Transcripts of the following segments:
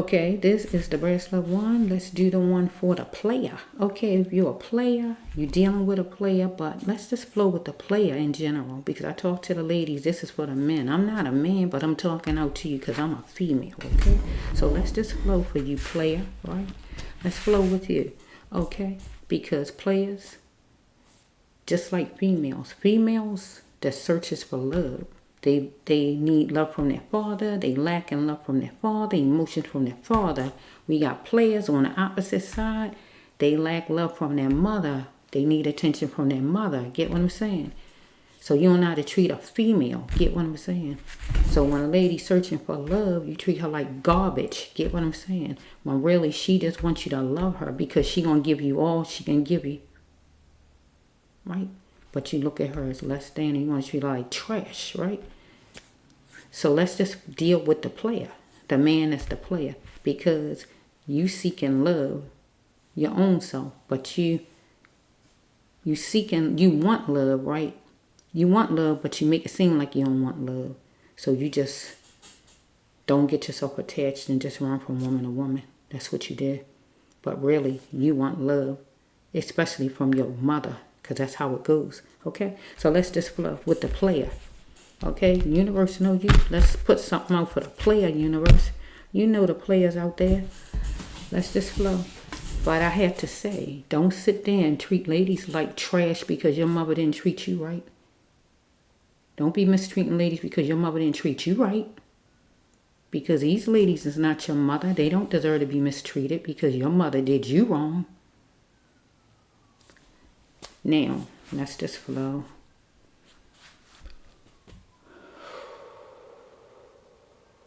Okay, this is the breast love one. Let's do the one for the player. Okay, if you're a player, you're dealing with a player, but let's just flow with the player in general, because I talk to the ladies. This is for the men. I'm not a man, but I'm talking out to you because I'm a female. Okay, so let's just flow for you, player. Right? Let's flow with you. Okay, because players, just like females that searches for love. They need love from their father. They lack in love from their father, emotions from their father. We got players on the opposite side. They lack love from their mother. They need attention from their mother. Get what I'm saying? So you don't know how to treat a female. Get what I'm saying? So when a lady's searching for love, you treat her like garbage. Get what I'm saying? When really she just wants you to love her because she gonna give you all she can give you. Right? But you look at her as less than and you want to treat her like trash, right? So let's just deal with the player. The man is the player. Because you seeking love your own self. But you want love, right? You want love, but you make it seem like you don't want love. So you just don't get yourself attached and just run from woman to woman. That's what you did. But really, you want love. Especially from your mother. Because that's how it goes. Okay? So let's just flow with the player. Okay? Universe know you. Let's put something out for the player, universe. You know the players out there. Let's just flow. But I have to say, don't sit there and treat ladies like trash because your mother didn't treat you right. Don't be mistreating ladies because your mother didn't treat you right. Because these ladies is not your mother. They don't deserve to be mistreated because your mother did you wrong. Now, let's just flow.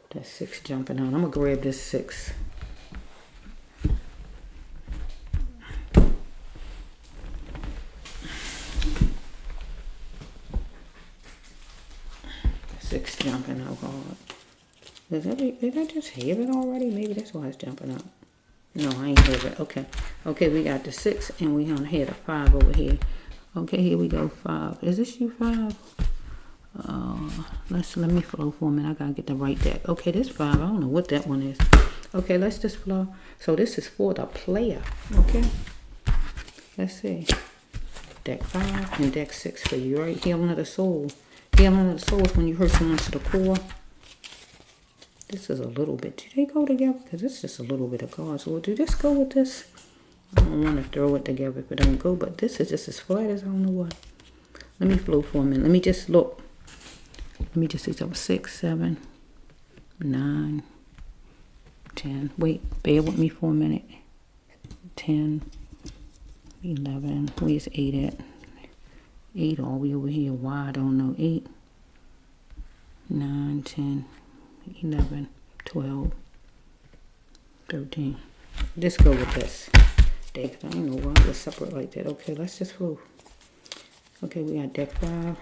That 6 jumping out. I'm going to grab this 6. Six jumping out hard. Did I just have it already? Maybe that's why it's jumping out. No, I ain't have it. Okay. Okay, we got the 6 and we gonna have the 5 over here. Okay, here we go. 5. Is this you 5? Let me flow for a minute. I gotta get the right deck. Okay, this 5. I don't know what that one is. Okay, let's just flow. So this is for the player. Okay. Let's see. Deck 5 and deck 6 for you, right? Healing of the soul. Healing of the soul is when you hurt someone to the core. This is a little bit. Do they go together? Because it's just a little bit of cards. Well, do this go with this? I don't want to throw it together if it don't go. But this is just as flat as I don't know what. Let me flow for a minute. Let me just look. Let me just see something. 6, 7, 9, 10. Wait, bear with me for a minute. 10, 11. Where's 8 at? 8 all the way over here. Why? I don't know. 8, 9, 10, 11, 12, 13. Let's go with this. Deck. I don't know why it was separate like that. Okay, let's just flow. Okay, we got deck 5.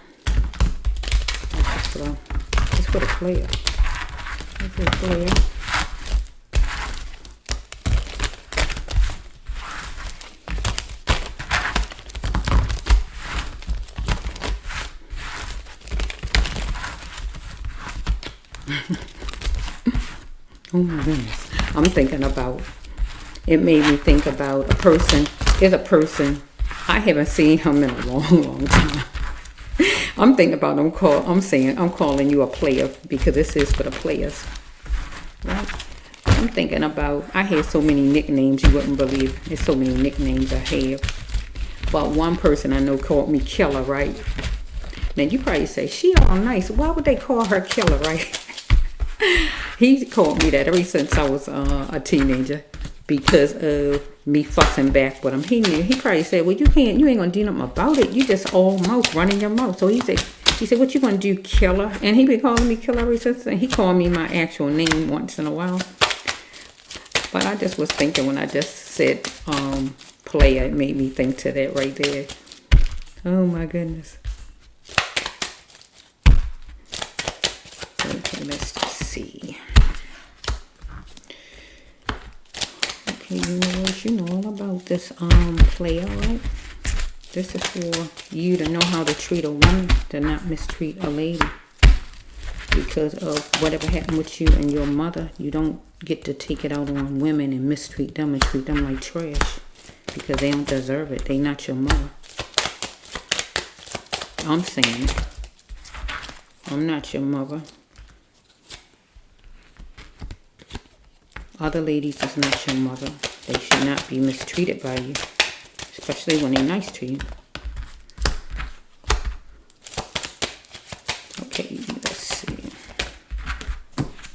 Let's just flow. Let's put a player. Okay, player. Oh my goodness. I'm thinking about, it made me think about a person. There's a person, I haven't seen him in a long, long time. I'm thinking about I'm calling you a player because this is for the players. Right? I'm thinking about, I had so many nicknames you wouldn't believe. There's so many nicknames I have. But one person I know called me Killer, right? Now you probably say, she all nice. Why would they call her Killer, right? He called me that ever since I was a teenager because of me fussing back with him. He probably said, well, you ain't gonna do nothing about it. You just all mouth, running your mouth. So he said, what you gonna do, Killer? And he been calling me Killer ever since. And he called me my actual name once in a while. But I just was thinking when I just said player, it made me think to that right there. Oh my goodness. Okay, let's just see. Okay, you know all about this player, right? This is for you to know how to treat a woman, to not mistreat a lady. because of whatever happened with you and your mother. You don't get to take it out on women and mistreat them and treat them like trash because they don't deserve it. They not your mother. I'm saying it. I'm not your mother. Other ladies is not your mother. They should not be mistreated by you, especially when they're nice to you. Okay, let's see.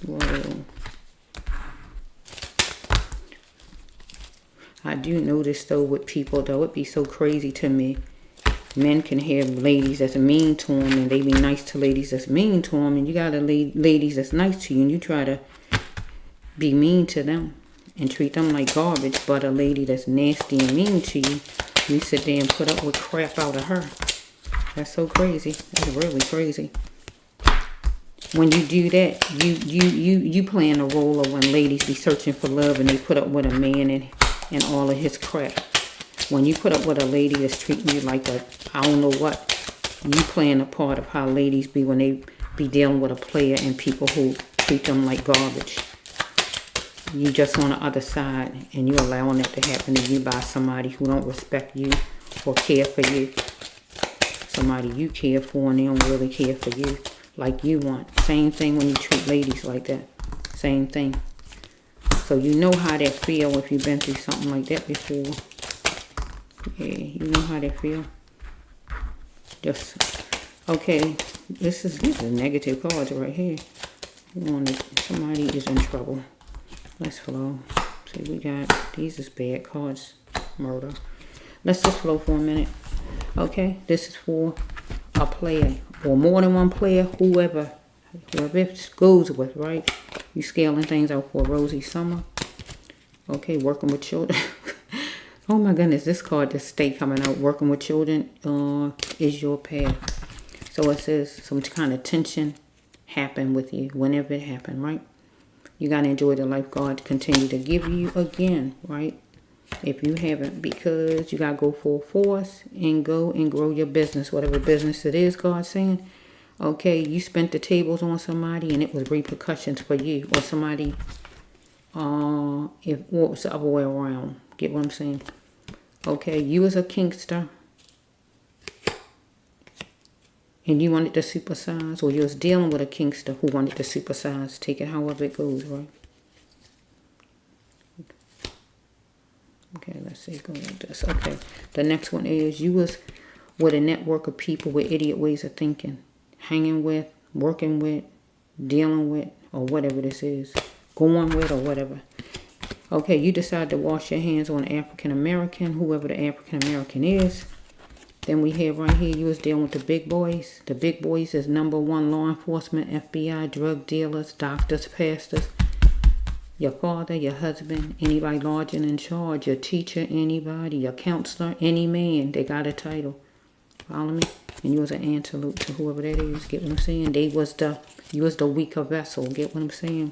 Whoa. I do notice though with people though, it'd be so crazy to me. Men can have ladies that's mean to them and they be nice to ladies that's mean to them, and you got ladies that's nice to you and you try to be mean to them and treat them like garbage, but a lady that's nasty and mean to you, you sit there and put up with crap out of her. That's so crazy. That's really crazy. When you do that, you playing a role of when ladies be searching for love and they put up with a man and all of his crap. When you put up with a lady that's treating you like a, I don't know what, you playing a part of how ladies be when they be dealing with a player and people who treat them like garbage. You just on the other side and you allowing that to happen to you by somebody who don't respect you or care for you. Somebody you care for and they don't really care for you like you want. Same thing when you treat ladies like that. Same thing. So you know how that feel if you've been through something like that before. Yeah, you know how they feel. Just, okay, this is negative cards right here. Somebody is in trouble. Let's flow. See, we got, these is bad cards. Murder. Let's just flow for a minute. Okay, this is for a player. Or more than one player, whoever it goes with, right? You scaling things out for a rosy summer. Okay, working with children. Oh my goodness, this card just stay coming out. Working with children is your path. So it says some kind of tension happened with you whenever it happened, right? You got to enjoy the life God continue to give you again, right? If you haven't, because you got to go full force and go and grow your business, whatever business it is, God's saying. Okay, you spent the tables on somebody and it was repercussions for you or somebody, if what was the other way around. Get what I'm saying? Okay, you was a kinkster and you wanted to supersize, or you was dealing with a kinkster who wanted to supersize. Take it however it goes, right? Okay, let's see, go like this. Okay, the next one is you was with a network of people with idiot ways of thinking, hanging with, working with, dealing with, or whatever this is, going with, or whatever. Okay, you decide to wash your hands on African American, whoever the African American is. Then we have right here, you was dealing with the big boys. The big boys is #1 law enforcement, FBI, drug dealers, doctors, pastors, your father, your husband, anybody large and in charge, your teacher, anybody, your counselor, any man, they got a title. Follow me? And you was an antelope to whoever that is. Get what I'm saying? You was the weaker vessel. Get what I'm saying?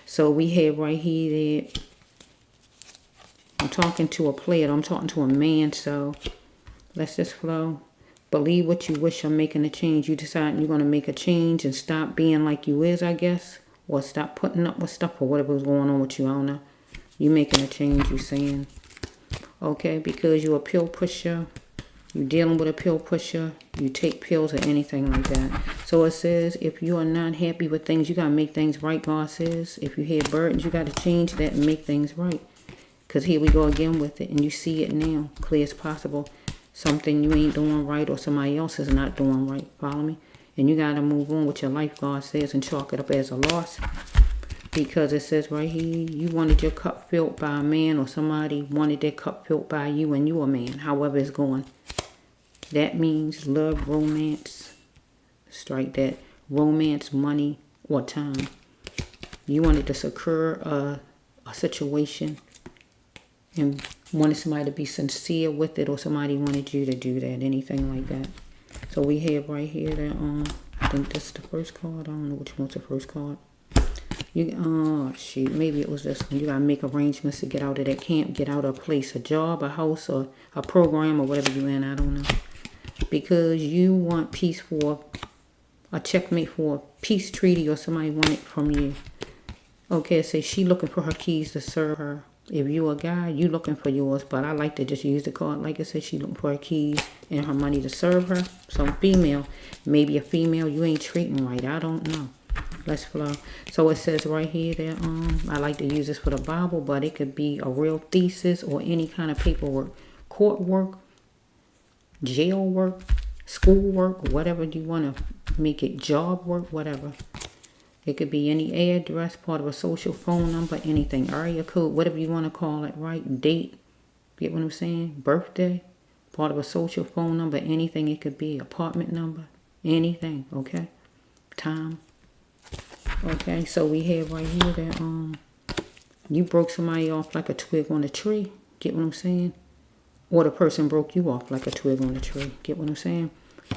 So we have right here that I'm talking to a player. I'm talking to a man, so let's just flow. Believe what you wish on making a change. You decide you're going to make a change and stop being like you is, I guess. Or stop putting up with stuff or whatever was going on with you. I don't know. You making a change, you saying. Okay, because you're a pill pusher. You're dealing with a pill pusher. You take pills or anything like that. So it says if you are not happy with things, you got to make things right, God says. If you have burdens, you got to change that and make things right. Because here we go again with it. And you see it now, clear as possible. Something you ain't doing right or somebody else is not doing right. Follow me? And you got to move on with your life, God says, and chalk it up as a loss. Because it says right here, you wanted your cup filled by a man or somebody wanted their cup filled by you and you a man. However it's going. That means love, romance. Strike that. Romance, money, or time. You wanted to secure a situation and wanted somebody to be sincere with it, or somebody wanted you to do that, anything like that. So we have right here that I think this is the first card. I don't know which one's the first card. Shoot, maybe it was this one. You gotta make arrangements to get out of that camp, get out of a place, a job, a house, or a program, or whatever you're in. I don't know. Because you want peace for a checkmate for a peace treaty, or somebody want it from you. Okay, it says she looking for her keys to serve her. If you a guy, you looking for yours, but I like to just use the card. Like I said, she looking for her keys and her money to serve her. Some female, maybe a female you ain't treating right. I don't know. Let's flow. So it says right here that I like to use this for the Bible, but it could be a real thesis or any kind of paperwork, court work, jail work, school work, whatever you want to make it, job work, whatever. It could be any address, part of a social phone number, anything, area code, whatever you want to call it, right? Date, get what I'm saying? Birthday, part of a social phone number, anything it could be, apartment number, anything, okay? Time. Okay, so we have right here that you broke somebody off like a twig on a tree, get what I'm saying? Or the person broke you off like a twig on a tree, get what I'm saying?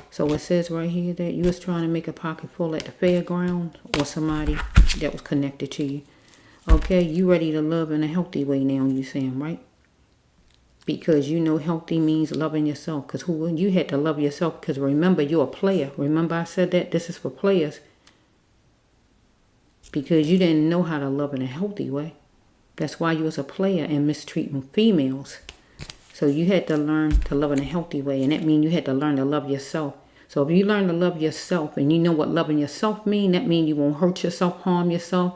So it says right here that you was trying to make a pocket full at the fairground, or somebody that was connected to you. Okay, you ready to love in a healthy way now, you saying, right? Because you know healthy means loving yourself. Because you had to love yourself. Because remember, you're a player. Remember I said that? This is for players. Because you didn't know how to love in a healthy way. That's why you was a player and mistreating females. So you had to learn to love in a healthy way. And that means you had to learn to love yourself. So if you learn to love yourself and you know what loving yourself means, that means you won't hurt yourself, harm yourself,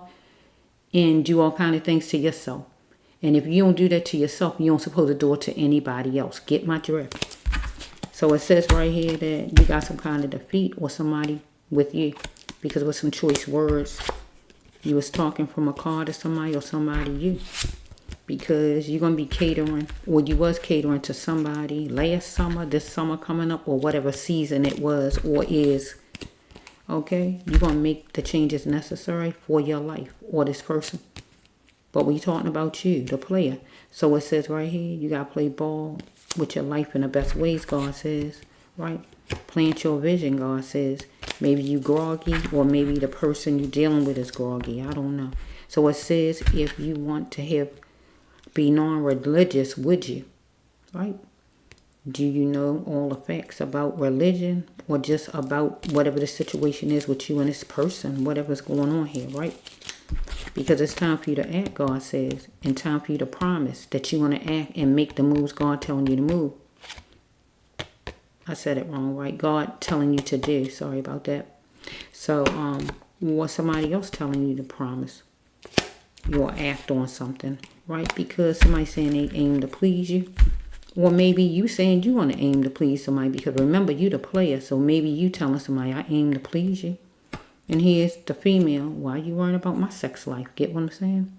and do all kind of things to yourself. And if you don't do that to yourself, you don't supposed to do it to anybody else. Get my drift. So it says right here that you got some kind of defeat or somebody with you. Because with some choice words, you was talking from a car to somebody or somebody you. Because you're going to be catering, or you was catering to somebody last summer, this summer coming up, or whatever season it was or is. Okay? You're going to make the changes necessary for your life or this person. But we're talking about you, the player. So it says right here, you got to play ball with your life in the best ways, God says. Right? Plant your vision, God says. Maybe you groggy, or maybe the person you're dealing with is groggy. I don't know. So it says if you want to be non-religious, would you? Right? Do you know all the facts about religion, or just about whatever the situation is with you and this person, whatever's going on here, right? Because it's time for you to act, God says, and time for you to promise that you want to act and make the moves God telling you to move. I said it wrong, right? God telling you to do. Sorry about that. So, what somebody else telling you to promise? You'll act on something, right? Because somebody's saying they aim to please you. Or maybe you saying you want to aim to please somebody. Because remember, you the player. So maybe you telling somebody, I aim to please you. And here's the female. Why you worrying about my sex life? Get what I'm saying?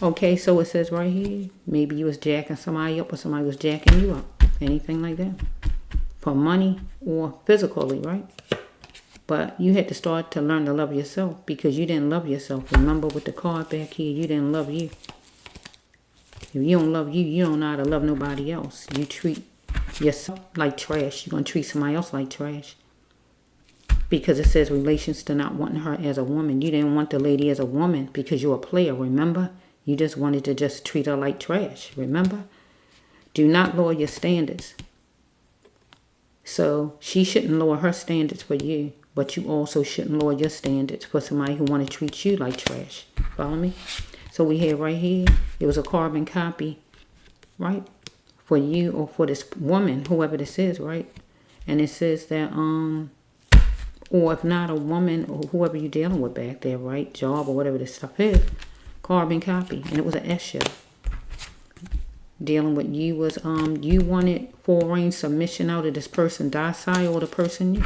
Okay, so it says right here, maybe you was jacking somebody up or somebody was jacking you up. Anything like that. For money or physically, right? But you had to start to learn to love yourself, because you didn't love yourself. Remember with the card back here, you didn't love you. If you don't love you, you don't know how to love nobody else. You treat yourself like trash. You're going to treat somebody else like trash. Because it says relations to not wanting her as a woman. You didn't want the lady as a woman because you're a player, remember? You just wanted to just treat her like trash, remember? Do not lower your standards. So she shouldn't lower her standards for you, but you also shouldn't lower your standards for somebody who want to treat you like trash. Follow me? So we have right here, it was a carbon copy, right? For you or for this woman, whoever this is, right? And it says that, or if not a woman or whoever you're dealing with back there, right? Job or whatever this stuff is, carbon copy. And it was an S show. Dealing with you was, you wanted full range submission out of this person docile or the person you,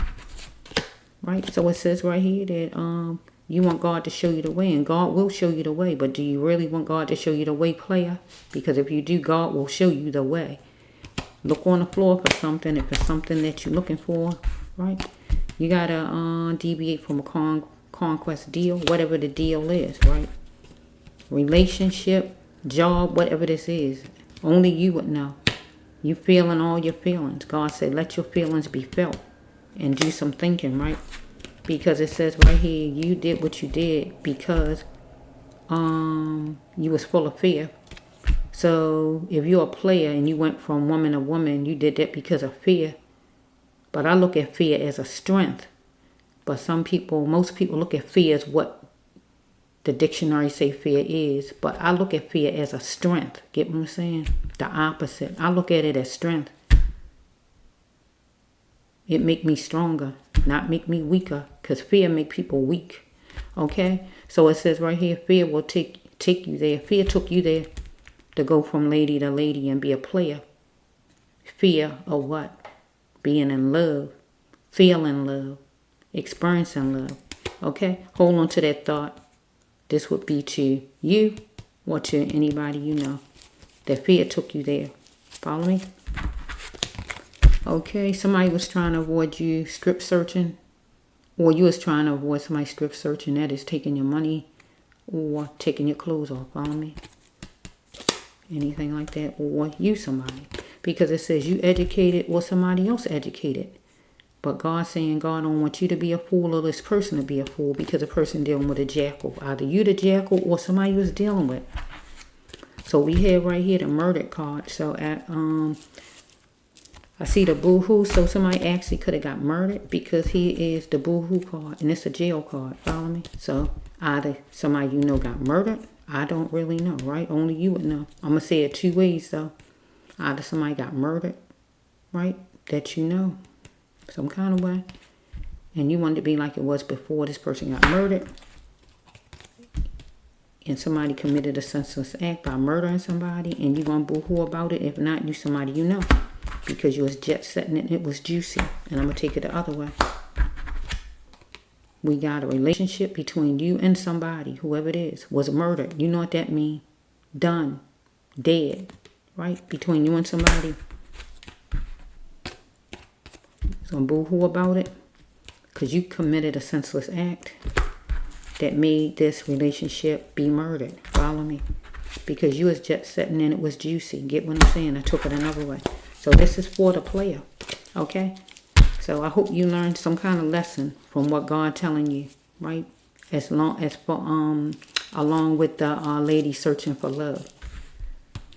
right? So it says right here that, you want God to show you the way, and God will show you the way. But do you really want God to show you the way, player? Because if you do, God will show you the way. Look on the floor for something. If it's something that you're looking for, right? You got to deviate from a conquest deal, whatever the deal is, right? Relationship, job, whatever this is. Only you would know. You feeling all your feelings. God said, let your feelings be felt and do some thinking, right? Because it says right here, you did what you did because you was full of fear. So if you're a player and you went from woman to woman, you did that because of fear. But I look at fear as a strength. But most people look at fear as what the dictionary say fear is. But I look at fear as a strength. Get what I'm saying? The opposite. I look at it as strength. It make me stronger, not make me weaker. Because fear make people weak. Okay? So it says right here, fear will take you there. Fear took you there to go from lady to lady and be a player. Fear of what? Being in love. Feeling love. Experiencing love. Okay? Hold on to that thought. This would be to you or to anybody you know. That fear took you there. Follow me? Okay, somebody was trying to avoid you strip searching. Or you was trying to avoid somebody strip searching. That is taking your money or taking your clothes off. Follow me? Anything like that. Or you somebody. Because it says you educated or somebody else educated. But God's saying God don't want you to be a fool or this person to be a fool because the person dealing with a jackal. Either you the jackal or somebody you was dealing with. So we have right here the murdered card. So I see the boo-hoo. So somebody actually could have got murdered because he is the boo-hoo card. And it's a jail card. Follow me? So either somebody you know got murdered. I don't really know, right? Only you would know. I'm going to say it two ways though. Either somebody got murdered, right? That you know. Some kind of way. And you want it to be like it was before this person got murdered. And somebody committed a senseless act by murdering somebody. And you want to boo-hoo about it. If not, you somebody you know. Because you was jet setting it and it was juicy. And I'm going to take it the other way. We got a relationship between you and somebody, whoever it is, was murdered. You know what that means? Done. Dead. Right? Between you and somebody. So boo-hoo about it. Because you committed a senseless act that made this relationship be murdered. Follow me? Because you was jet setting and it was juicy. Get what I'm saying? I took it another way. So this is for the player. Okay? So I hope you learned some kind of lesson from what God telling you. Right? Along with the lady searching for love.